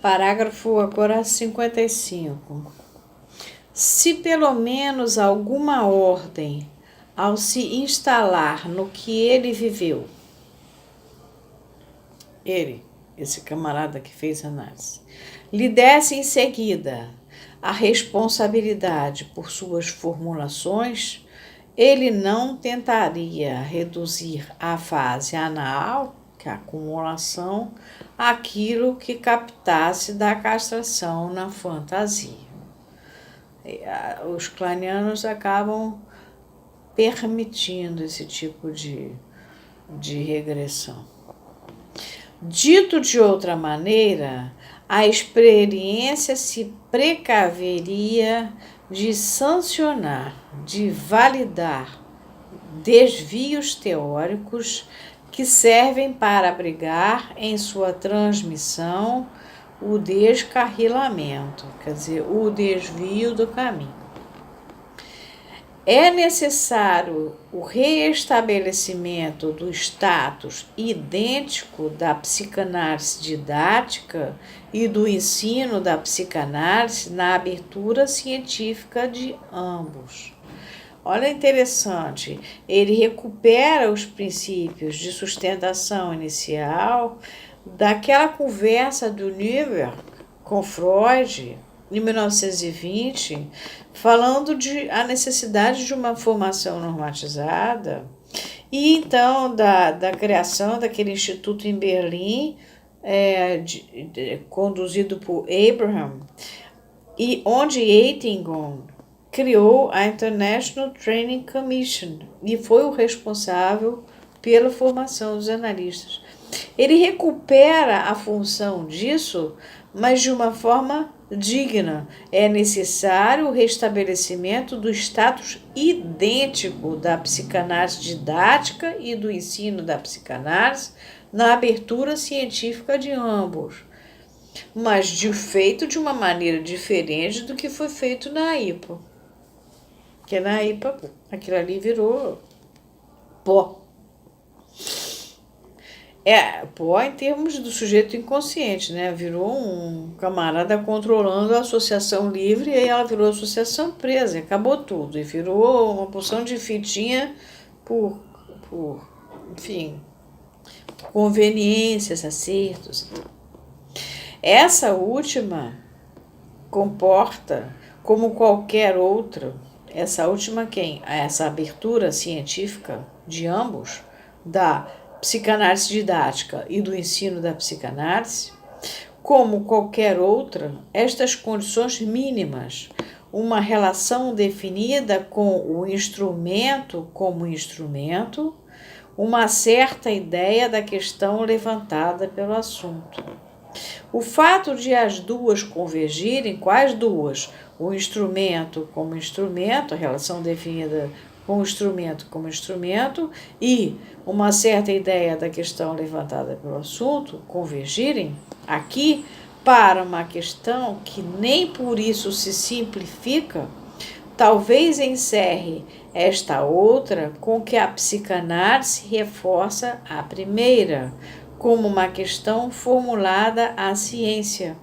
Parágrafo agora 55. Se pelo menos alguma ordem, ao se instalar no que ele viveu, esse camarada que fez a análise, lhe desse em seguida a responsabilidade por suas formulações, ele não tentaria reduzir à fase anal, que é a acumulação, aquilo que captasse da castração na fantasia. Os kleinianos acabam permitindo esse tipo de regressão. Dito de outra maneira, a experiência se precaveria de sancionar, de validar desvios teóricos que servem para abrigar em sua transmissão o descarrilamento, quer dizer, o desvio do caminho. É necessário o reestabelecimento do status idêntico da psicanálise didática e do ensino da psicanálise na abertura científica de ambos. Olha, interessante, ele recupera os princípios de sustentação inicial daquela conversa do Niebuhr com Freud, em 1920, falando de a necessidade de uma formação normatizada e então da criação daquele instituto em Berlim, conduzido por Abraham, e onde Eitingon criou a International Training Commission e foi o responsável pela formação dos analistas. Ele recupera a função disso, mas de uma forma digna. É necessário o restabelecimento do status idêntico da psicanálise didática e do ensino da psicanálise na abertura científica de ambos, mas feito de uma maneira diferente do que foi feito na IPA. Porque na IPA aquilo ali virou pó. Pó em termos do sujeito inconsciente, né? Virou um camarada controlando a associação livre, e aí ela virou associação presa, e acabou tudo. E virou uma porção de fitinha por enfim, conveniências, acertos. Essa última comporta, como qualquer outra, essa abertura científica de ambos, da psicanálise didática e do ensino da psicanálise, como qualquer outra, estas condições mínimas, uma relação definida com o instrumento como instrumento, uma certa ideia da questão levantada pelo assunto. O fato de as duas convergirem, quais duas? O instrumento como instrumento, a relação definida com o instrumento como instrumento, e uma certa ideia da questão levantada pelo assunto, convergirem aqui para uma questão que nem por isso se simplifica, talvez encerre esta outra com que a psicanálise reforça a primeira, como uma questão formulada à ciência.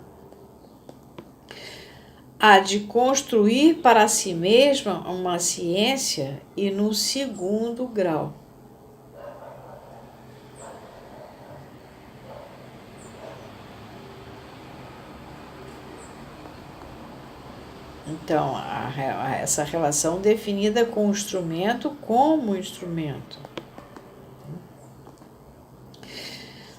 A de construir para si mesma uma ciência e no segundo grau. Então, essa relação definida com o instrumento como instrumento.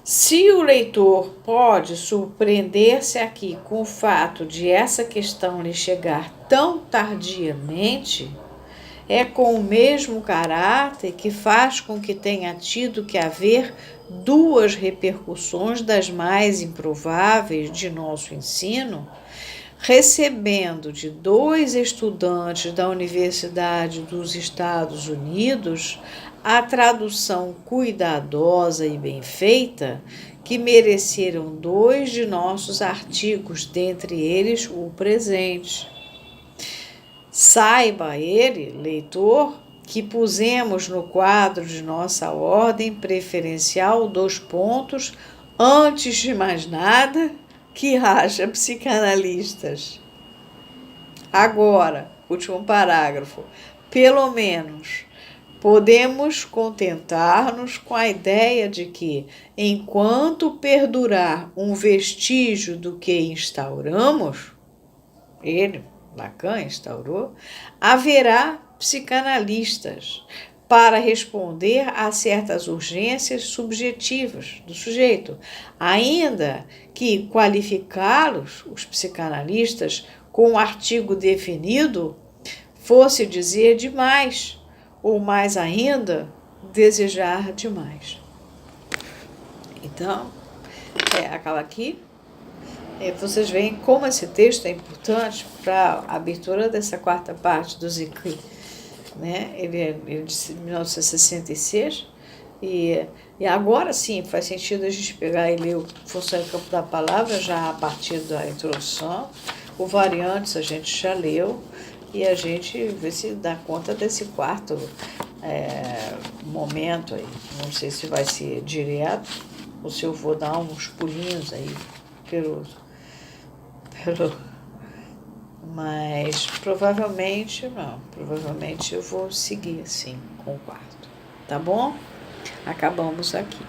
Se o leitor pode surpreender-se aqui com o fato de essa questão lhe chegar tão tardiamente, é com o mesmo caráter que faz com que tenha tido que haver duas repercussões das mais improváveis de nosso ensino, recebendo de 2 estudantes da Universidade dos Estados Unidos a tradução cuidadosa e bem feita que mereceram 2 de nossos artigos, dentre eles o presente. Saiba ele, leitor, que pusemos no quadro de nossa ordem preferencial 2 pontos, antes de mais nada, que haja psicanalistas. Agora, último parágrafo. Pelo menos podemos contentar-nos com a ideia de que, enquanto perdurar um vestígio do que instauramos, Lacan instaurou, haverá psicanalistas para responder a certas urgências subjetivas do sujeito, ainda que qualificá-los, os psicanalistas, com um artigo definido, fosse dizer demais, ou mais ainda, desejar demais. Então, acaba aqui. Vocês veem como esse texto é importante para a abertura dessa quarta parte do Zikri. Né? Ele é de 1966 e agora sim faz sentido a gente pegar e ler o Função e Campo da Palavra já a partir da introdução. O Variantes a gente já leu e a gente vê se dá conta desse quarto momento aí. Não sei se vai ser direto ou se eu vou dar uns pulinhos aí mas provavelmente não, provavelmente eu vou seguir assim com o quarto, tá bom? Acabamos aqui.